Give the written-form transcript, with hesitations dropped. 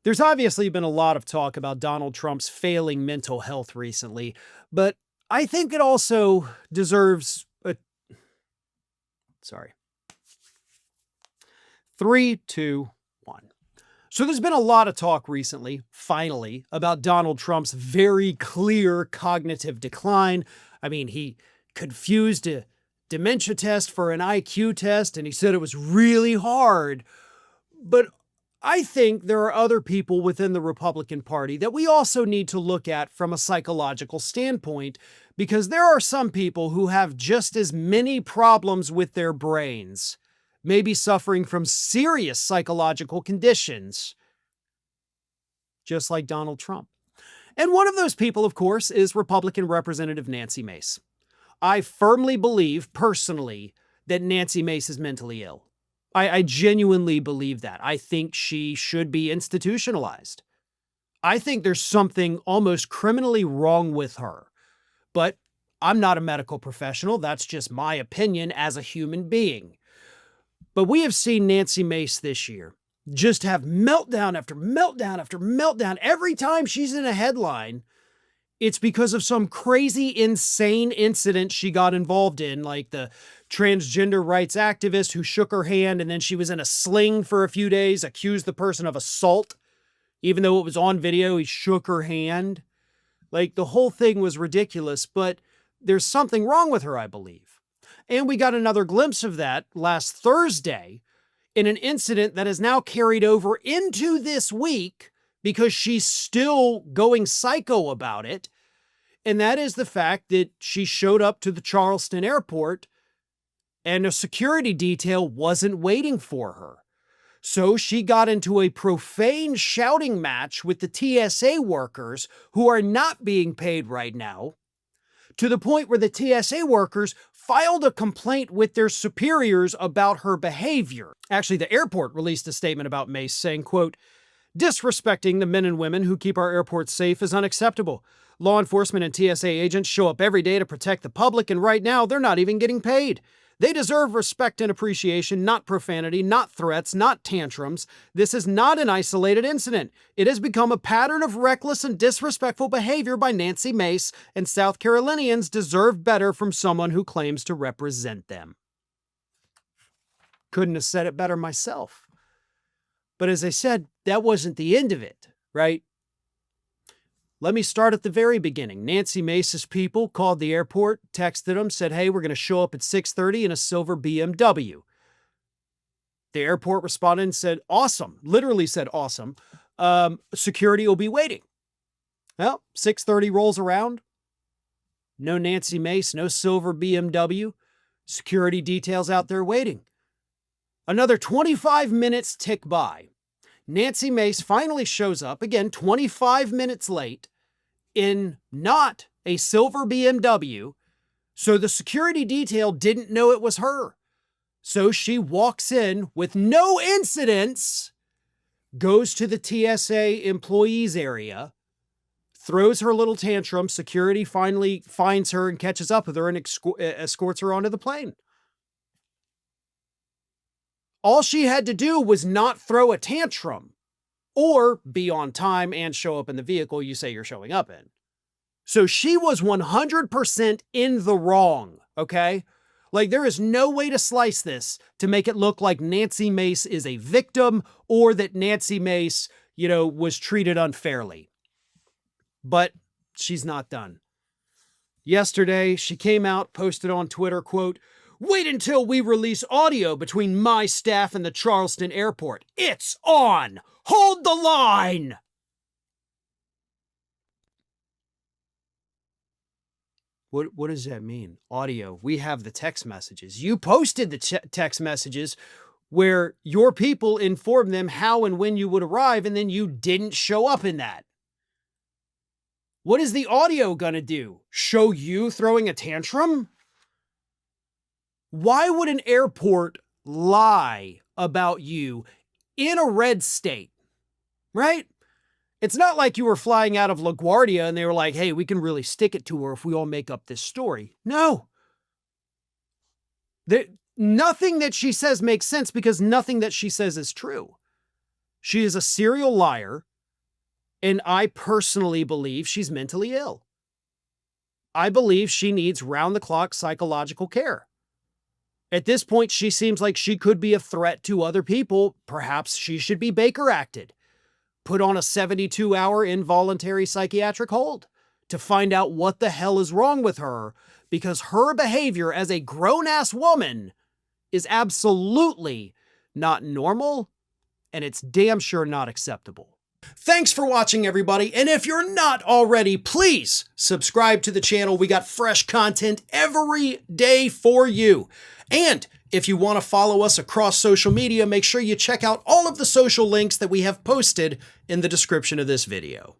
There's obviously been a lot of talk about Donald Trump's failing mental health recently, but I think it also deserves a. Sorry. 3, 2, 1. So there's been a lot of talk recently, finally, about Donald Trump's very clear cognitive decline. I mean, he confused a dementia test for an IQ test, and he said it was really hard. But I think there are other people within the Republican Party that we also need to look at from a psychological standpoint, because there are some people who have just as many problems with their brains, maybe suffering from serious psychological conditions, just like Donald Trump. And one of those people, of course, is Republican Representative Nancy Mace. I firmly believe, personally, that Nancy Mace is mentally ill. I genuinely believe that. I think she should be institutionalized. I think there's something almost criminally wrong with her. But I'm not a medical professional. That's just my opinion as a human being. But we have seen Nancy Mace this year just have meltdown after meltdown after meltdown. Every time she's in a headline, it's because of some crazy, insane incident she got involved in, like the transgender rights activist who shook her hand and then she was in a sling for a few days, accused the person of assault. Even though it was on video, he shook her hand. Like, the whole thing was ridiculous, but there's something wrong with her, I believe. And we got another glimpse of that last Thursday in an incident that is now carried over into this week because she's still going psycho about it. And that is the fact that she showed up to the Charleston airport and a security detail wasn't waiting for her. So she got into a profane shouting match with the TSA workers who are not being paid right now, to the point where the TSA workers filed a complaint with their superiors about her behavior. Actually, the airport released a statement about Mace saying, quote, "Disrespecting the men and women who keep our airports safe is unacceptable. Law enforcement and TSA agents show up every day to protect the public, and right now they're not even getting paid. They deserve respect and appreciation, not profanity, not threats, not tantrums. This is not an isolated incident. It has become a pattern of reckless and disrespectful behavior by Nancy Mace, and South Carolinians deserve better from someone who claims to represent them." Couldn't have said it better myself. But as I said, that wasn't the end of it, right? Let me start at the very beginning. Nancy Mace's people called the airport, texted them, said, "Hey, we're going to show up at 6:30 in a silver BMW." The airport responded and said, "Awesome," literally said, "Awesome. Security will be waiting." Well, 6:30 rolls around. No Nancy Mace, no silver BMW. Security details out there waiting. Another 25 minutes tick by. Nancy Mace finally shows up, again, 25 minutes late, in not a silver BMW, so the security detail didn't know it was her. So she walks in with no incidents, goes to the TSA employees area, throws her little tantrum. Security finally finds her and catches up with her and escorts her onto the plane. All she had to do was not throw a tantrum or be on time and show up in the vehicle you say you're showing up in. So she was 100% in the wrong, okay? Like, there is no way to slice this to make it look like Nancy Mace is a victim or that Nancy Mace, was treated unfairly. But she's not done. Yesterday, she came out, posted on Twitter, quote, "Wait until we release audio between my staff and the Charleston airport. It's on! Hold the line!" What does that mean? Audio. We have the text messages. You posted the text messages where your people informed them how and when you would arrive, and then you didn't show up in that. What is the audio gonna do? Show you throwing a tantrum? Why would an airport lie about you in a red state, right? It's not like you were flying out of LaGuardia and they were like, "Hey, we can really stick it to her if we all make up this story." No. Nothing that she says makes sense because nothing that she says is true. She is a serial liar. And I personally believe she's mentally ill. I believe she needs round-the-clock psychological care. At this point, she seems like she could be a threat to other people. Perhaps she should be Baker acted, put on a 72-hour involuntary psychiatric hold to find out what the hell is wrong with her, because her behavior as a grown-ass woman is absolutely not normal, and it's damn sure not acceptable. Thanks for watching, everybody, and if you're not already, please subscribe to the channel. We got fresh content every day for you. And if you want to follow us across social media, make sure you check out all of the social links that we have posted in the description of this video.